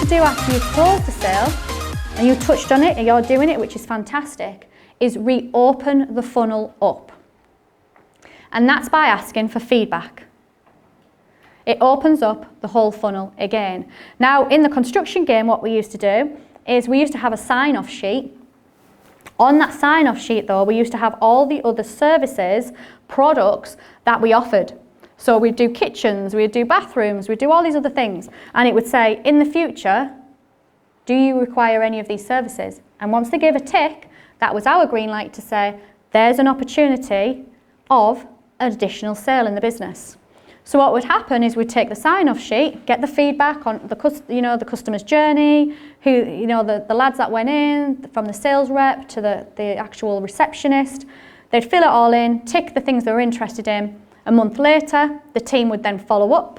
to do after you've closed the sale, and you touched on it and you're doing it, which is fantastic, is reopen the funnel up. And that's by asking for feedback. It opens up the whole funnel again. Now, in the construction game, what we used to do is we used to have a sign-off sheet. On that sign-off sheet, though, we used to have all the other services, products that we offered. So we'd do kitchens, we'd do bathrooms, we'd do all these other things. And it would say, in the future, do you require any of these services? And once they gave a tick, that was our green light to say, there's an opportunity of an additional sale in the business. So what would happen is we'd take the sign-off sheet, get the feedback on the customer's journey, the lads that went in, from the sales rep to the actual receptionist. They'd fill it all in, tick the things they were interested in. A month later, the team would then follow up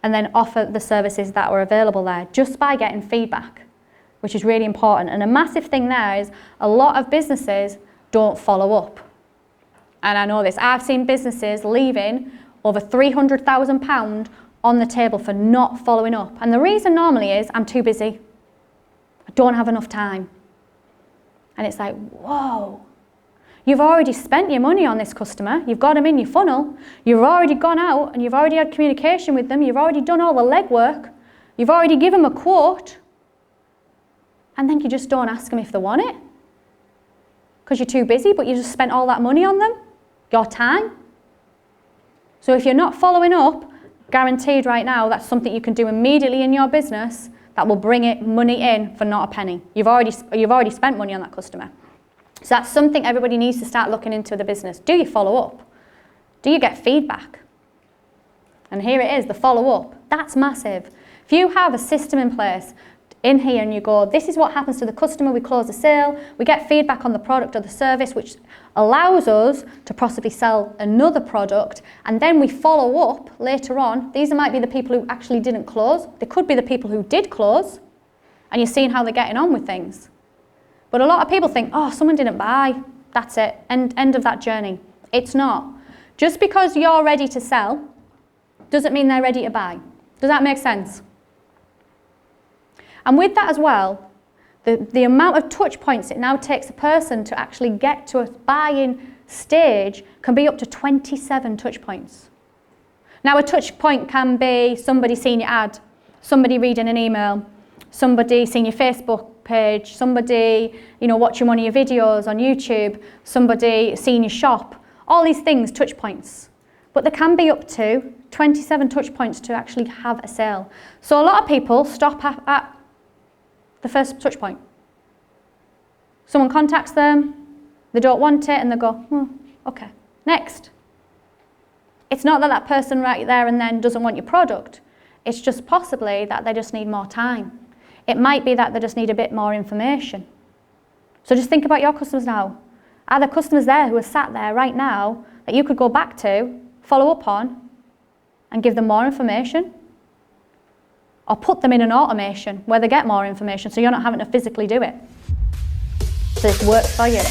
and then offer the services that were available there just by getting feedback, which is really important. And a massive thing there is a lot of businesses don't follow up. And I know this. I've seen businesses leaving over £300,000 on the table for not following up. And the reason normally is, I'm too busy. I don't have enough time. And it's like, whoa. You've already spent your money on this customer. You've got them in your funnel. You've already gone out and you've already had communication with them. You've already done all the legwork. You've already given them a quote. And then you just don't ask them if they want it. Because you're too busy, but you just spent all that money on them. Your time. So if you're not following up, guaranteed right now, that's something you can do immediately in your business that will bring it money in for not a penny. You've already spent money on that customer. So that's something everybody needs to start looking into the business. Do you follow up? Do you get feedback? And here it is, the follow up. That's massive. If you have a system in place in here and you go, this is what happens to the customer, we close the sale, we get feedback on the product or the service, which allows us to possibly sell another product, and then we follow up later on. These might be the people who actually didn't close. They could be the people who did close, and you're seeing how they're getting on with things. But a lot of people think, oh, someone didn't buy, that's it, end of that journey. It's not. Just because you're ready to sell doesn't mean they're ready to buy. Does that make sense? And with that as well, the amount of touch points it now takes a person to actually get to a buy-in stage can be up to 27 touch points. Now a touch point can be somebody seeing your ad, somebody reading an email, somebody seeing your Facebook page, somebody watching one of your videos on YouTube, somebody seeing your shop. All these things, touch points. But there can be up to 27 touch points to actually have a sale. So a lot of people stop at the first touch point. Someone contacts them, they don't want it, and they go, okay, next. It's not that that person right there and then doesn't want your product. It's just possibly that they just need more time. It might be that they just need a bit more information. So just think about your customers now. Are there customers there who are sat there right now that you could go back to, follow up on, and give them more information? Or put them in an automation where they get more information so you're not having to physically do it. So this works for you.